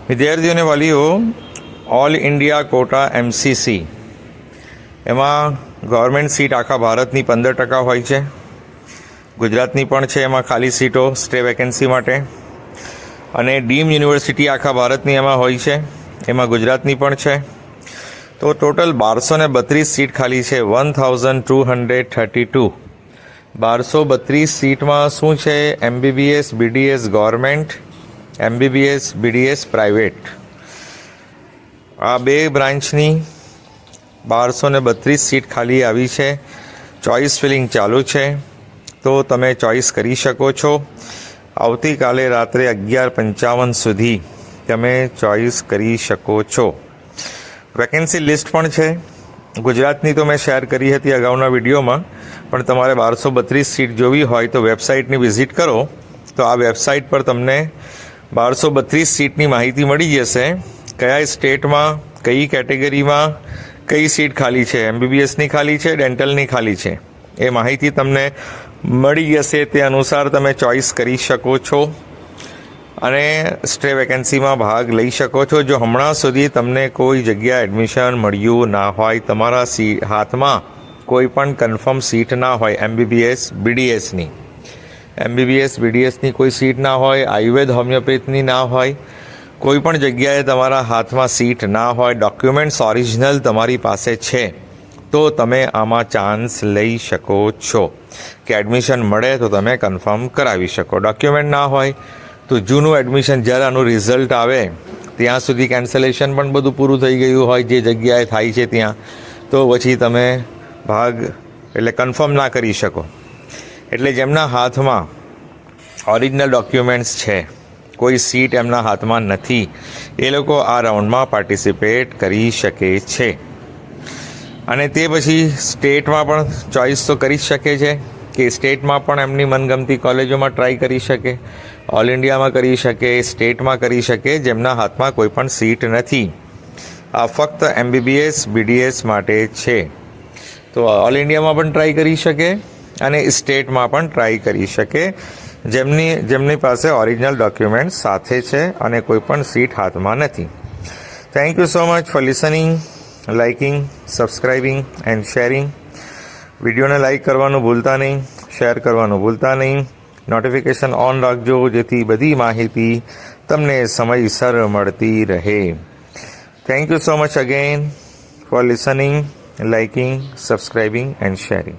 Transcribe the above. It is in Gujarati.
વિદ્યાર્થીઓ અને વાલીઓ, ઓલ ઇન્ડિયા કોટા MCC એમાં ગવર્મેન્ટ સીટ આખા ભારતની 15% હોય છે. ગુજરાતની પણ છે એમાં ખાલી સીટો સ્ટે વેકેન્સી માટે. અને ડીમ યુનિવર્સિટી આખા ભારતની એમાં હોય છે, એમાં ગુજરાતની પણ છે. તો ટોટલ 1232 સીટ ખાલી છે. 1232. 1232 સીટમાં શું છે? MBBS BDS government, MBBS BDS private, આ બે બ્રાન્ચની 1232 સીટ ખાલી આવી છે. ચોઇસ ફિલિંગ ચાલુ છે, તો તમે ચોઇસ કરી શકો છો. આવતીકાલે રાત્રે 11:55 સુધી તમે ચોઇસ કરી શકો છો. વેકેન્સી લિસ્ટ પણ છે. ગુજરાતની તો મેં શેર કરી હતી અગાઉના વિડીયોમાં, પણ તમારે 1232 સીટ જોવી હોય તો વેબસાઇટની વિઝિટ કરો, તો આ વેબસાઇટ પર તમને 1232 સીટની માહિતી મળી જશે. કયા સ્ટેટમાં, કઈ કેટેગરીમાં કઈ સીટ ખાલી છે, MBBSની ખાલી છે, ડેન્ટલની ખાલી છે, એ માહિતી તમને મળી જશે. તે અનુસાર તમે ચોઇસ કરી શકો છો અને સ્ટે વેકેન્સીમાં ભાગ લઈ શકો છો. જો હમણાં સુધી તમને કોઈ જગ્યા એડમિશન મળ્યું ના હોય, તમારા હાથમાં કોઈ પણ કન્ફર્મ સીટ ના હોય, MBBS BDSની કોઈ સીટ ના હોય, આયુર્વેદ હોમિયોપેથની ના હોય, કોઈ પણ જગ્યાએ તમારા હાથમાં સીટ ના હોય, ડોક્યુમેન્ટ્સ ઓરિજિનલ તમારી પાસે છે, તો તમે આમાં ચાન્સ લઈ શકો છો કે એડમિશન મળે તો તમે કન્ફર્મ કરાવી શકો. ડોક્યુમેન્ટ ના હોય તો જૂનું એડમિશન જ્યારે આનું રિઝલ્ટ આવે ત્યાં સુધી કેન્સલેશન પણ બધું પૂરું થઈ ગયું હોય જે જગ્યાએ થાય છે ત્યાં, તો પછી તમે ભાગ એટલે કન્ફર્મ ના કરી શકો. એટલે જેમના હાથમાં ઓરિજિનલ ડોક્યુમેન્ટ્સ છે, કોઈ સીટ એમના હાથમાં નથી, એ લોકો આ રાઉન્ડમાં પાર્ટિસિપેટ કરી શકે છે. અને તે પછી સ્ટેટમાં પણ ચોઇસ તો કરી જ શકે છે કે સ્ટેટમાં પણ એમની મનગમતી કોલેજોમાં ટ્રાય કરી શકે, ઓલ ઇન્ડિયામાં કરી શકે, સ્ટેટમાં કરી શકે, જેમના હાથમાં કોઈ પણ સીટ નથી. આ ફક્ત MBBS BDS માટે છે. તો ઓલ ઇન્ડિયામાં પણ ટ્રાય કરી શકે અને સ્ટેટમાં પણ ટ્રાય કરી શકે, જેમની પાસે ઓરિજિનલ ડોક્યુમેન્ટ સાથે છે અને કોઈ પણ સીટ હાથમાં નથી. Thank you so much for listening, liking, subscribing and sharing. વિડીયોને લાઇક કરવાનું ભૂલતા નહીં, શેર કરવાનું ભૂલતા નહીં, નોટિફિકેશન ઓન રાખજો જેથી બધી માહિતી તમને સમયસર મળતી રહે. Thank you so much again four listening, liking, subscribing and sharing.